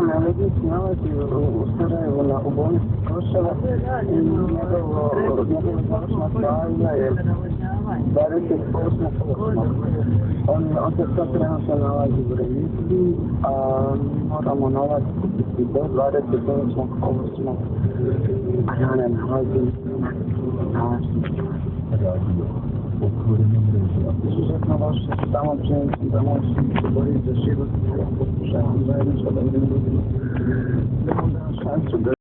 Melodić nalazi u Sarajevu u bolnici Košava i njegova završna faza je 28.8. On se sad trenutno nalazi u remisiji, a mi moramo novac kupiti do 28.8. A ja ne nalazim radio, otvorena mreža. Izuzetno loše, samo činjenicom da možemo se boriti za život, pokušavam zajedničko da budemo šansu da